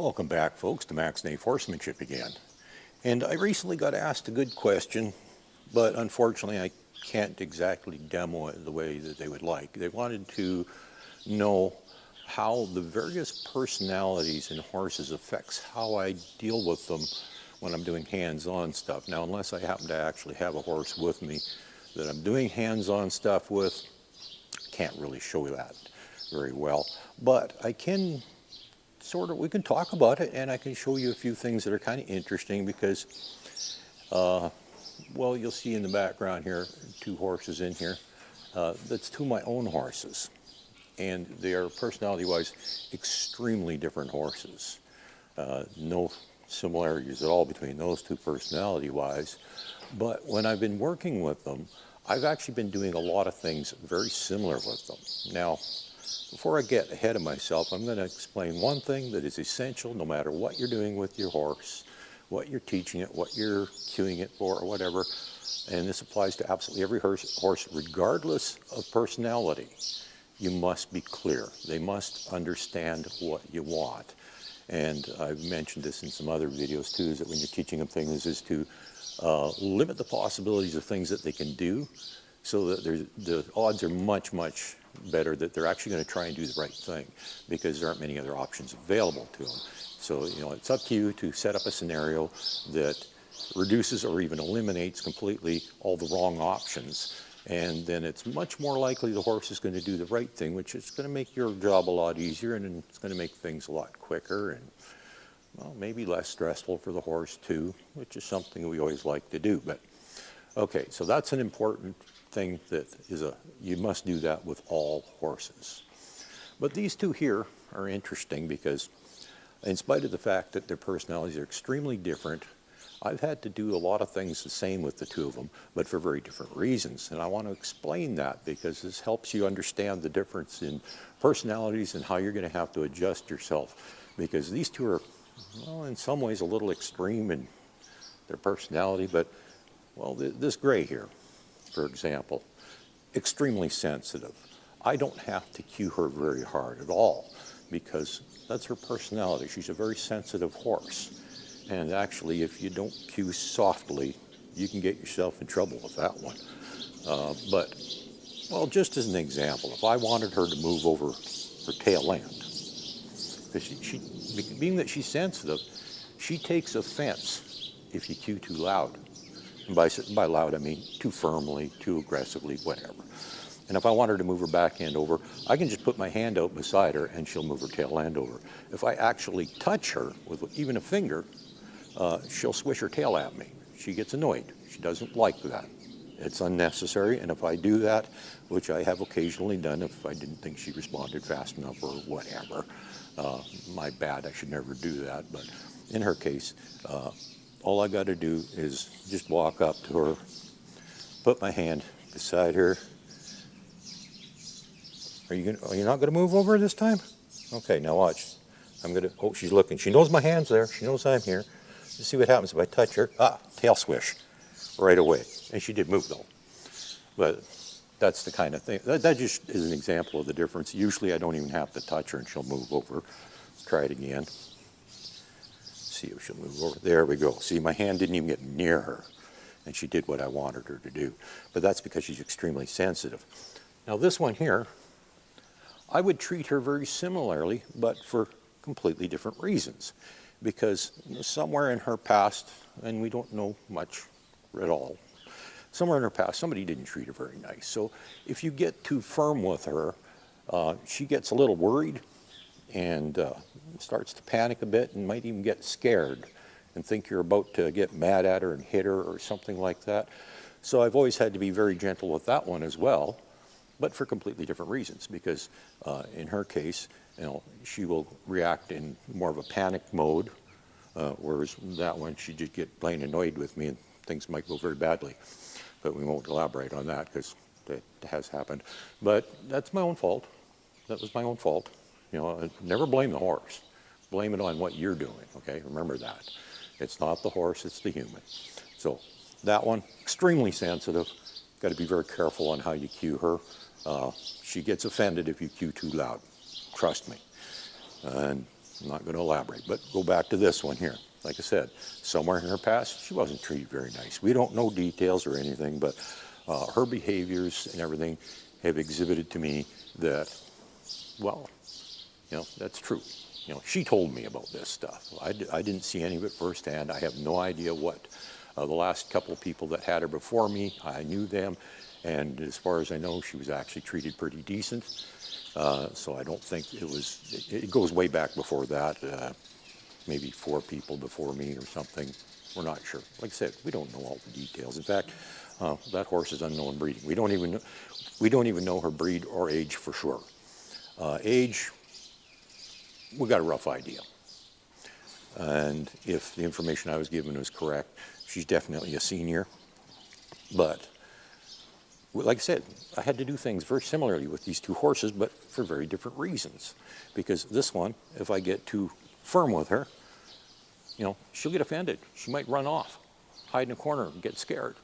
Welcome back, folks, to Max Nave Horsemanship again. And I recently got asked a good question, but unfortunately I can't exactly demo it the way that they would like. They wanted to know how the various personalities in horses affects how I deal with them when I'm doing hands-on stuff. Now, unless I happen to actually have a horse with me that I'm doing hands-on stuff with, can't really show that very well, but I can we can talk about it, and I can show you a few things that are kind of interesting because, well, you'll see in the background here, two horses in here. That's two of my own horses, and they are personality-wise extremely different horses. No similarities at all between those two personality-wise, but when I've been working with them, I've actually been doing a lot of things very similar with them. Now, before I get ahead of myself, I'm going to explain one thing that is essential no matter what you're doing with your horse, what you're teaching it, what you're cueing it for, or whatever. And this applies to absolutely every horse, regardless of personality. You must be clear. They must understand what you want. And I've mentioned this in some other videos too, is that when you're teaching them things is to limit the possibilities of things that they can do, so that the odds are much, much better that they're actually going to try and do the right thing, because there aren't many other options available to them. So, you know, it's up to you to set up a scenario that reduces or even eliminates completely all the wrong options, and then it's much more likely the horse is going to do the right thing, which is going to make your job a lot easier, and it's going to make things a lot quicker and, well, maybe less stressful for the horse too, which is something we always like to do. But okay, so that's an important thing that is you must do that with all horses. But these two here are interesting because, in spite of the fact that their personalities are extremely different, I've had to do a lot of things the same with the two of them, but for very different reasons. And I want to explain that because this helps you understand the difference in personalities and how you're going to have to adjust yourself. Because these two are, well, in some ways a little extreme in their personality, but, well, this gray here, for example, extremely sensitive. I don't have to cue her very hard at all because that's her personality. She's a very sensitive horse. And actually, if you don't cue softly, you can get yourself in trouble with that one. But, well, just as an example, if I wanted her to move over her tail end, because being that she's sensitive, she takes offense if you cue too loud. And by loud, I mean too firmly, too aggressively, whatever. And if I want her to move her back end over, I can just put my hand out beside her and she'll move her tail end over. If I actually touch her with even a finger, she'll swish her tail at me. She gets annoyed. She doesn't like that. It's unnecessary, and if I do that, which I have occasionally done if I didn't think she responded fast enough or whatever, my bad, I should never do that, but in her case, all I got to do is just walk up to her, put my hand beside her. Are you not going to move over this time? Okay, now watch. Oh, she's looking. She knows my hand's there. She knows I'm here. Let's see what happens if I touch her. Tail swish right away. And she did move though. But that's the kind of thing. That just is an example of the difference. Usually I don't even have to touch her and she'll move over. Let's try it again. See if she'll move over. There we go. See, my hand didn't even get near her, and she did what I wanted her to do. But that's because she's extremely sensitive. Now this one here, I would treat her very similarly, but for completely different reasons. Because somewhere in her past, and we don't know much at all, somewhere in her past, somebody didn't treat her very nice. So if you get too firm with her, she gets a little worried and starts to panic a bit and might even get scared and think you're about to get mad at her and hit her or something like that. So I've always had to be very gentle with that one as well, but for completely different reasons, because in her case, you know, she will react in more of a panic mode, whereas that one, she'd just get plain annoyed with me and things might go very badly. But we won't elaborate on that because that has happened. But that's my own fault. That was my own fault. You know, never blame the horse. Blame it on what you're doing, okay? Remember that. It's not the horse, it's the human. So that one, extremely sensitive. Got to be very careful on how you cue her. She gets offended if you cue too loud. Trust me. And I'm not going to elaborate, but go back to this one here. Like I said, somewhere in her past, she wasn't treated very nice. We don't know details or anything, but her behaviors and everything have exhibited to me that, well, that's true. She told me about this stuff. I didn't see any of it firsthand. I have no idea what. The last couple of people that had her before me, I knew them, and as far as I know, she was actually treated pretty decent. So I don't think it goes way back before that, maybe 4 people before me or something. We're not sure. Like I said, we don't know all the details. In fact, that horse is unknown breeding. We don't even know her breed or age for sure. Age, we got a rough idea. And if the information I was given was correct, she's definitely a senior. But like I said, I had to do things very similarly with these 2 horses, but for very different reasons. Because this one, if I get too firm with her, she'll get offended. She might run off, hide in a corner, and get scared.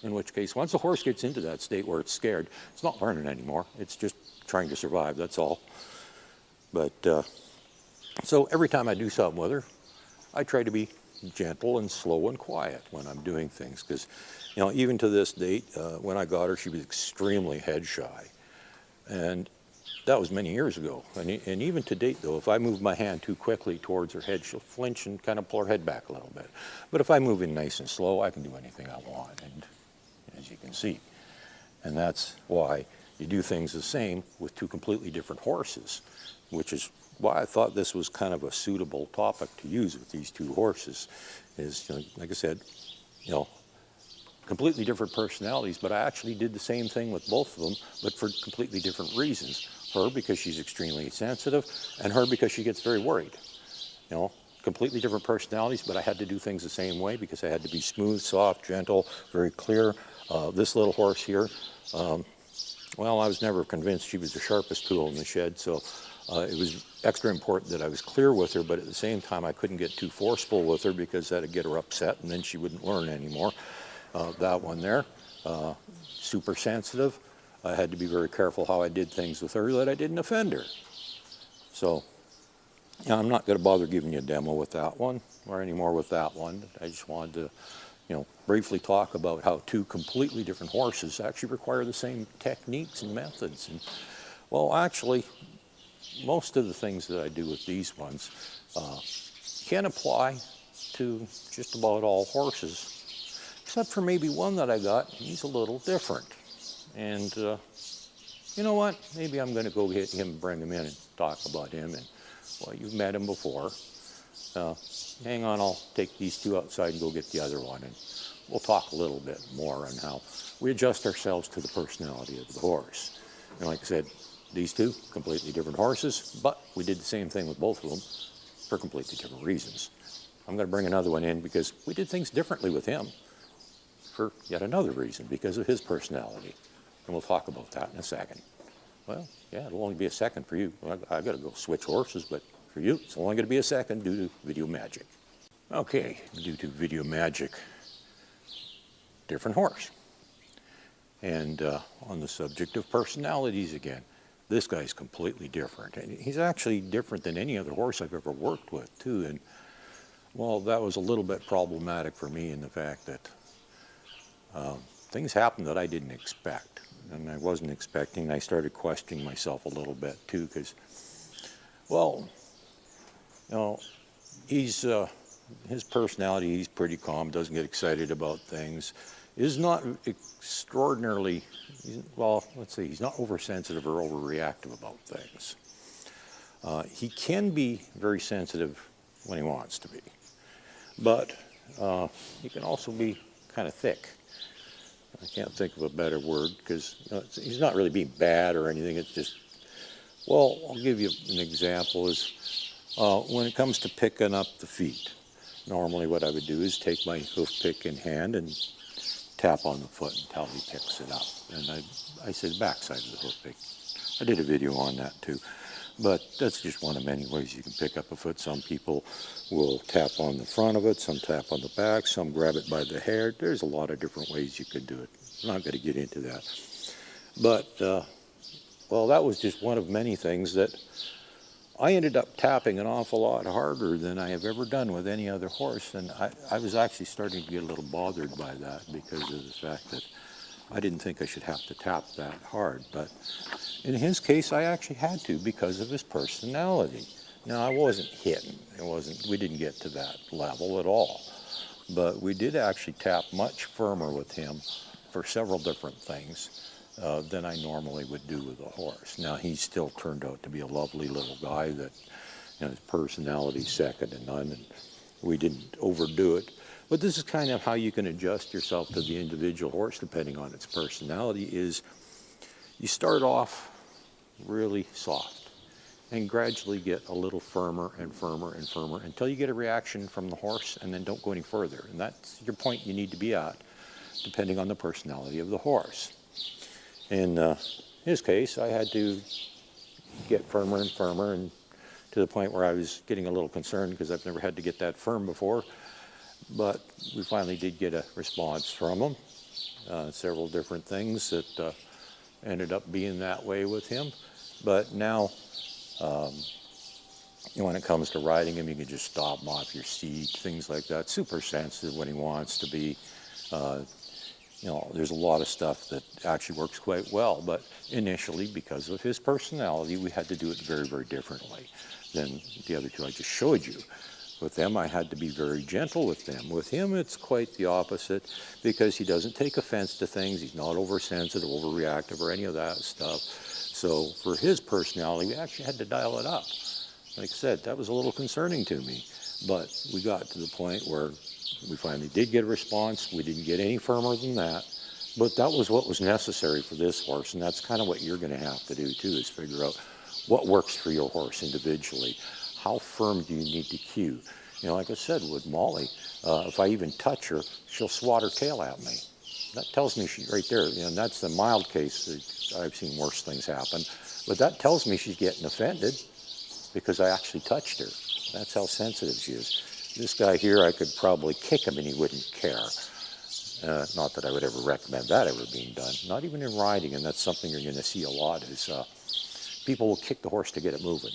In which case, once the horse gets into that state where it's scared, it's not learning anymore. It's just trying to survive, that's all. But so every time I do something with her, I try to be gentle and slow and quiet when I'm doing things. Because, even to this date, when I got her, she was extremely head shy. And that was many years ago. And even to date, though, if I move my hand too quickly towards her head, she'll flinch and kind of pull her head back a little bit. But if I move in nice and slow, I can do anything I want, and as you can see. And that's why you do things the same with 2 completely different horses, which is why I thought this was kind of a suitable topic to use with these 2 horses. Is, like I said, completely different personalities, but I actually did the same thing with both of them, but for completely different reasons. Her because she's extremely sensitive, and her because she gets very worried. Completely different personalities, but I had to do things the same way because I had to be smooth, soft, gentle, very clear. This little horse here, well, I was never convinced she was the sharpest tool in the shed, so it was extra important that I was clear with her, but at the same time I couldn't get too forceful with her because that'd get her upset and then she wouldn't learn anymore. That one there, super sensitive. I had to be very careful how I did things with her that I didn't offend her. So I'm not going to bother giving you a demo with that one or any more with that one. I just wanted to briefly talk about how 2 completely different horses actually require the same techniques and methods. And, well, actually, most of the things that I do with these ones can apply to just about all horses, except for maybe one that I got. He's a little different. And you know what? Maybe I'm going to go get him and bring him in and talk about him. And, well, you've met him before. Hang on, I'll take these 2 outside and go get the other one. And we'll talk a little bit more on how we adjust ourselves to the personality of the horse. And like I said, these 2 completely different horses, but we did the same thing with both of them for completely different reasons. I'm going to bring another one in because we did things differently with him for yet another reason, because of his personality. And we'll talk about that in a second. Well, yeah, it'll only be a second for you. I got to go switch horses, but for you, it's only going to be a second due to video magic. Okay, due to video magic, different horse. And on the subject of personalities again, this guy's completely different. And he's actually different than any other horse I've ever worked with, too. And, well, that was a little bit problematic for me in the fact that things happened that I didn't expect. And I wasn't expecting. I started questioning myself a little bit, too, because, well, he's his personality, he's pretty calm, doesn't get excited about things, is not extraordinarily, well, let's see, he's not oversensitive or overreactive about things. He can be very sensitive when he wants to be, but he can also be kind of thick. I can't think of a better word because he's not really being bad or anything. It's just, well, I'll give you an example is when it comes to picking up the feet. Normally what I would do is take my hoof pick in hand and tap on the foot until he picks it up. And I said backside of the hoof pick. I did a video on that too. But that's just one of many ways you can pick up a foot. Some people will tap on the front of it, some tap on the back, some grab it by the hair. There's a lot of different ways you could do it. I'm not going to get into that. But, well, that was just one of many things that I ended up tapping an awful lot harder than I have ever done with any other horse, and I was actually starting to get a little bothered by that because of the fact that I didn't think I should have to tap that hard. But in his case, I actually had to because of his personality. Now, I wasn't hitting. We didn't get to that level at all. But we did actually tap much firmer with him for several different things than I normally would do with a horse. Now, he still turned out to be a lovely little guy that, his personality second to none, and we didn't overdo it. But this is kind of how you can adjust yourself to the individual horse depending on its personality, is you start off really soft and gradually get a little firmer and firmer and firmer until you get a reaction from the horse, and then don't go any further. And that's your point you need to be at, depending on the personality of the horse. In his case, I had to get firmer and firmer, and to the point where I was getting a little concerned because I've never had to get that firm before. But we finally did get a response from him. Several different things that ended up being that way with him. But now, when it comes to riding him, you can just stop him off your seat, things like that. Super sensitive when he wants to be. There's a lot of stuff that actually works quite well. But initially, because of his personality, we had to do it very, very differently than the other two I just showed you. With them, I had to be very gentle with them. With him, it's quite the opposite because he doesn't take offense to things. He's not oversensitive, overreactive, or any of that stuff. So for his personality, we actually had to dial it up. Like I said, that was a little concerning to me. But we got to the point where we finally did get a response. We didn't get any firmer than that. But that was what was necessary for this horse, and that's kind of what you're going to have to do too, is figure out what works for your horse individually. How firm do you need to cue? Like I said, with Molly, if I even touch her, she'll swat her tail at me. That tells me she's right there. And that's the mild case. I've seen worse things happen. But that tells me she's getting offended because I actually touched her. That's how sensitive she is. This guy here, I could probably kick him and he wouldn't care. Not that I would ever recommend that ever being done. Not even in riding, and that's something you're going to see a lot, is people will kick the horse to get it moving.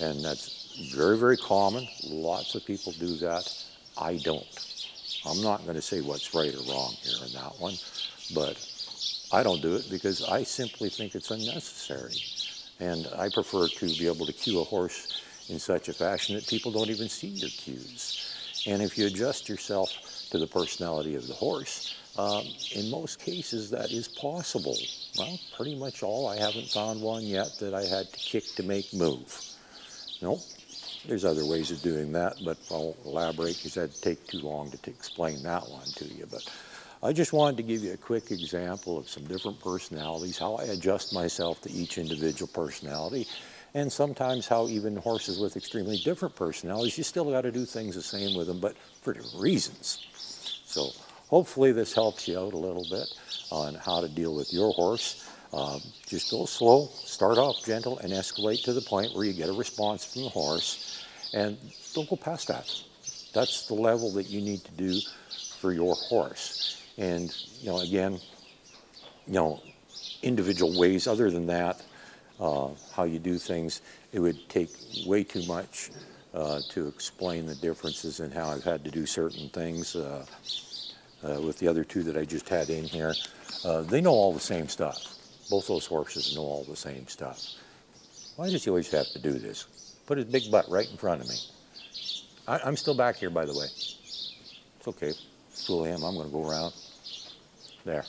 And that's very, very common. Lots of people do that. I don't. I'm not going to say what's right or wrong here in that one, but I don't do it because I simply think it's unnecessary. And I prefer to be able to cue a horse in such a fashion that people don't even see your cues. And if you adjust yourself to the personality of the horse, in most cases that is possible. Well, pretty much all. I haven't found one yet that I had to kick to make move. No, there's other ways of doing that, but I'll elaborate because that'd take too long to explain that one to you. But I just wanted to give you a quick example of some different personalities, how I adjust myself to each individual personality, and sometimes how even horses with extremely different personalities, you still got to do things the same with them, but for different reasons. So hopefully this helps you out a little bit on how to deal with your horse. Just go slow, start off gentle, and escalate to the point where you get a response from the horse, and don't go past that. That's the level that you need to do for your horse. And, again, individual ways other than that, how you do things, it would take way too much to explain the differences in how I've had to do certain things. With the other two that I just had in here, they know all the same stuff. Both those horses know all the same stuff. Why does he always have to do this? Put his big butt right in front of me. I'm still back here, by the way. It's okay. Fool him. I'm going to go around. There.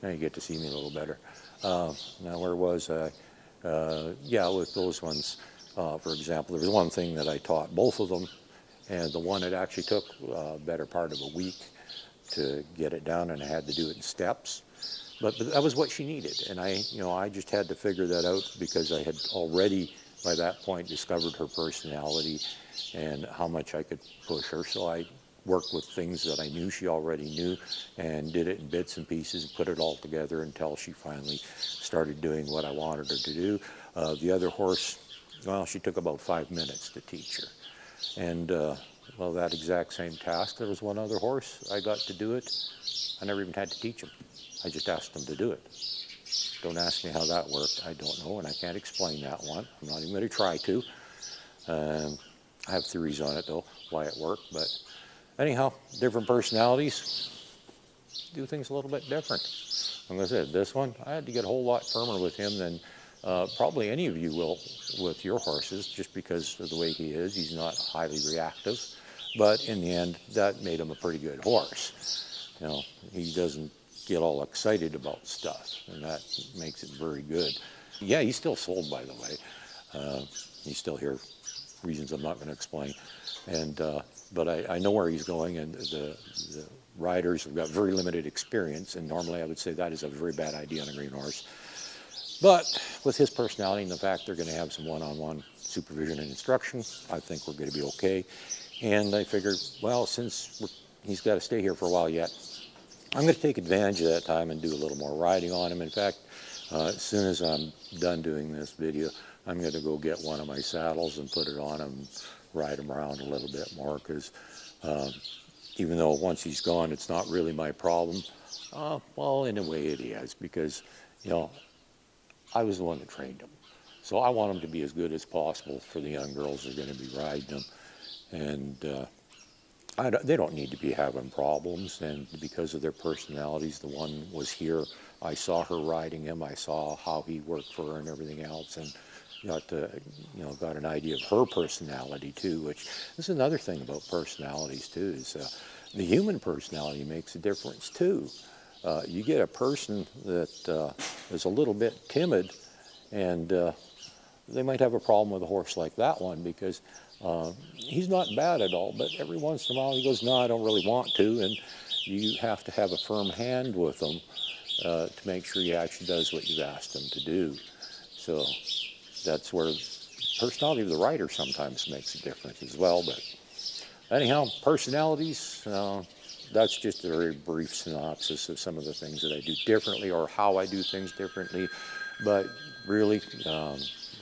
Now you get to see me a little better. Now, where was I? Yeah, with those ones, for example, there was one thing that I taught both of them, and the one it actually took a better part of a week to get it down, and I had to do it in steps. But that was what she needed, and I just had to figure that out because I had already, by that point, discovered her personality and how much I could push her. So I worked with things that I knew she already knew and did it in bits and pieces and put it all together until she finally started doing what I wanted her to do. The other horse, well, she took about 5 minutes to teach her. And, well, that exact same task, there was one other horse. I got to do it. I never even had to teach him. I just asked them to do it. Don't ask me how that worked. I don't know, and I can't explain that one. I'm not even going to try to. I have theories on it, though, why it worked. But anyhow, different personalities do things a little bit different. Like I said, this one, I had to get a whole lot firmer with him than probably any of you will with your horses, just because of the way he is. He's not highly reactive. But in the end, that made him a pretty good horse. You know, he doesn't get all excited about stuff, and that makes it very good. Yeah, he's still sold, by the way. He's still here, reasons I'm not going to explain. And but I know where he's going, and the riders have got very limited experience, and normally I would say that is a very bad idea on a green horse. But with his personality and the fact they're going to have some one-on-one supervision and instruction, I think we're going to be okay. And I figured, well, since he's got to stay here for a while yet, I'm going to take advantage of that time and do a little more riding on him. In fact, as soon as I'm done doing this video, I'm going to go get one of my saddles and put it on him, ride him around a little bit more, because even though once he's gone, it's not really my problem. Well, in a way it is, because, you know, I was the one that trained him. So I want him to be as good as possible for the young girls that are going to be riding him. And they don't need to be having problems, and because of their personalities, the one was here, I saw her riding him, I saw how he worked for her and everything else, and got an idea of her personality too, which is another thing about personalities too, is the human personality makes a difference too. You get a person that is a little bit timid, and they might have a problem with a horse like that one, because he's not bad at all, but every once in a while he goes, no, I don't really want to, and you have to have a firm hand with him to make sure he actually does what you've asked him to do. So that's where personality of the rider sometimes makes a difference as well. But anyhow, personalities, that's just a very brief synopsis of some of the things that I do differently, or how I do things differently. But really,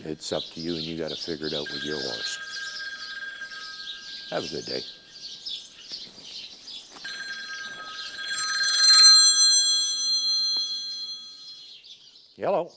it's up to you, and you got to figure it out with your horse. Have a good day. Hello.